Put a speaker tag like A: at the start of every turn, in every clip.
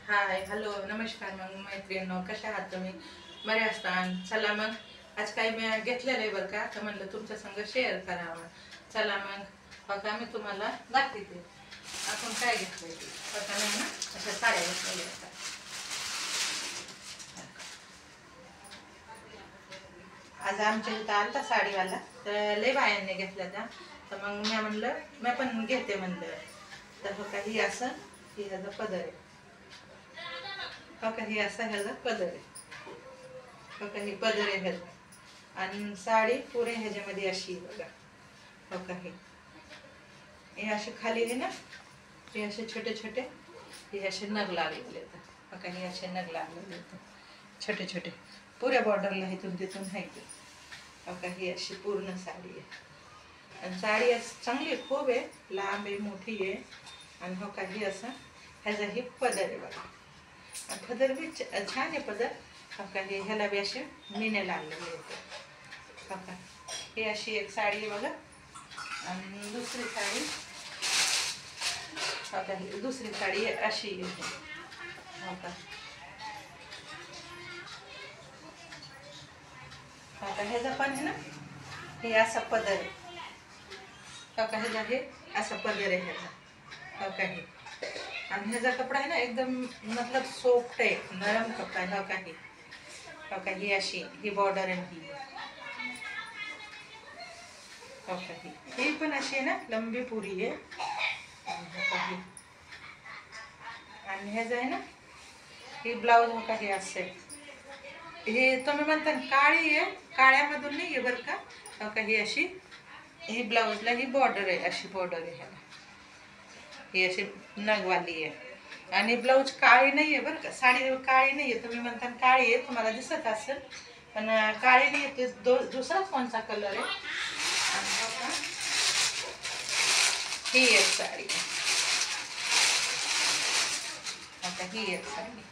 A: Hi hello नमस्कार मग मैत्रिणींनो, कशा आहात तुम्ही? बरे असतान? चला मग आज काही मी घेतलेलं आहे बरं का, तर म्हणलं तुमच्या संग शेअर करावं. चला मग बघा मी तुम्हाला दाखवते आपण काय घेतलंय ते. बघा मी ना अशा साड्या घेतलेल्या आहेत. आज आमच्या इथं आलता साडीवाला, तर लय बायांनी घेतल्या त्या. तर मग मी म्हणलं मी पण घेते म्हणलं. तर बघा ही असं, ही ह्याचा पदर आहे. बघा ही असं ह्याचा पदर आहे. बघा ही पदर आहे ह्याचा, आणि साडी पुरे ह्याच्यामध्ये अशी आहे बघा. बघा हे असे खाली आहे ना, हे असे छोटे छोटे हे असे नग लागलेले आहेत. बघा हे असे नग लागलेले आहेत छोटे छोटे, पुऱ्या बॉर्डरला इथून तिथून आहे ते. बघा ही अशी पूर्ण साडी आहे, आणि साडी चांगली खूप आहे, लांब आहे, मोठी आहे. आणि हो काही असं ह्याचा ही पदर आहे बघा. आणि पदर बी छान आहे पदर. बघा हे ह्याला बी असे मिने लागलेले आहेत. बघा ही अशी एक साडी आहे बघा, आणि दुसरी साडी बघा, ही दुसरी साडी अशी आहे बघा. बघा ह्याचा पण आहे ना, हे असा पदर आहे बघा. ह्याचा हे असा पदर आहे ह्याचा बघा. हे आणि ह्याचा कपडा आहे ना एकदम मतलब सॉफ्ट आहे, नरम कपडा आहे बघा. हे बघा ही अशी ही बॉर्डर आहे ही बघा. ही पण अशी आहे ना, लंबी पुरी आहे. आणि ह्याचं आहे ना, ही ब्लाऊज बघा हे असं आहे. हे तुम्ही म्हणता काळी आहे, काळ्यामधून नाही आहे बरं का. बघा ही अशी, ही ब्लाऊजला ही बॉर्डर आहे, अशी बॉर्डर आहे ह्याला. ही अशी नगवाली आहे, आणि ब्लाऊज काळी नाही आहे बरं का. साडी काळी नाही आहे, तुम्ही म्हणता काळी आहे, तुम्हाला दिसत असेल, पण काळी नाही आहे. ते दुसराच कोणता कलर आहे. आणि बघा ही एक साडी, आता ही एक साडी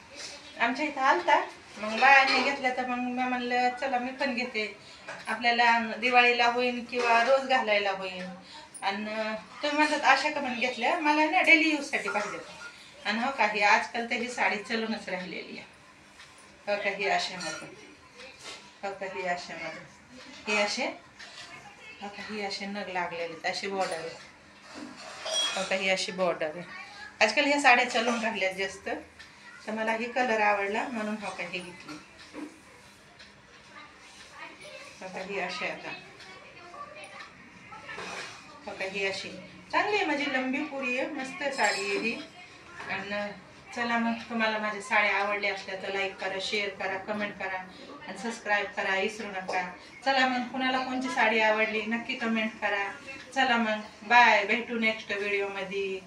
A: आमच्या इथं आलता, मग बायाने घेतल्या, तर मग मी म्हणलं चला मी पण घेते, आपल्याला दिवाळीला होईल किंवा रोज घालायला होईल. आणि तुम्ही म्हणतात अशा का पण घेतल्या, मला ना डेली यूजसाठी पाहिजे. आणि हो का ही आजकाल तर ही साडी चलूनच राहिलेली आहे. हो का ही अशामध्ये, हो का ही अशामध्ये ही असे, हो का ही असे नग लागलेले अशी बॉर्डर आहे. हो का ही अशी बॉर्डर आहे. आजकाल ह्या साड्या चलून राहिल्यात जास्त, तर मला ही कलर आवडला म्हणून हो का हे घेतली. हो का ही अशी, आता हो का ही अशी चांगली आहे, म्हणजे लंबी पुरी आहे, मस्त साडी आहे ही. आणि चला मग तुम्हाला माझ्या साड्या आवडल्या असल्या तर लाईक करा, शेअर करा, कमेंट करा, आणि सबस्क्राईब करा विसरू नका. चला मग कुणाला कोणती साडी आवडली नक्की कमेंट करा. चला मग बाय, भेटू नेक्स्ट व्हिडिओमध्ये.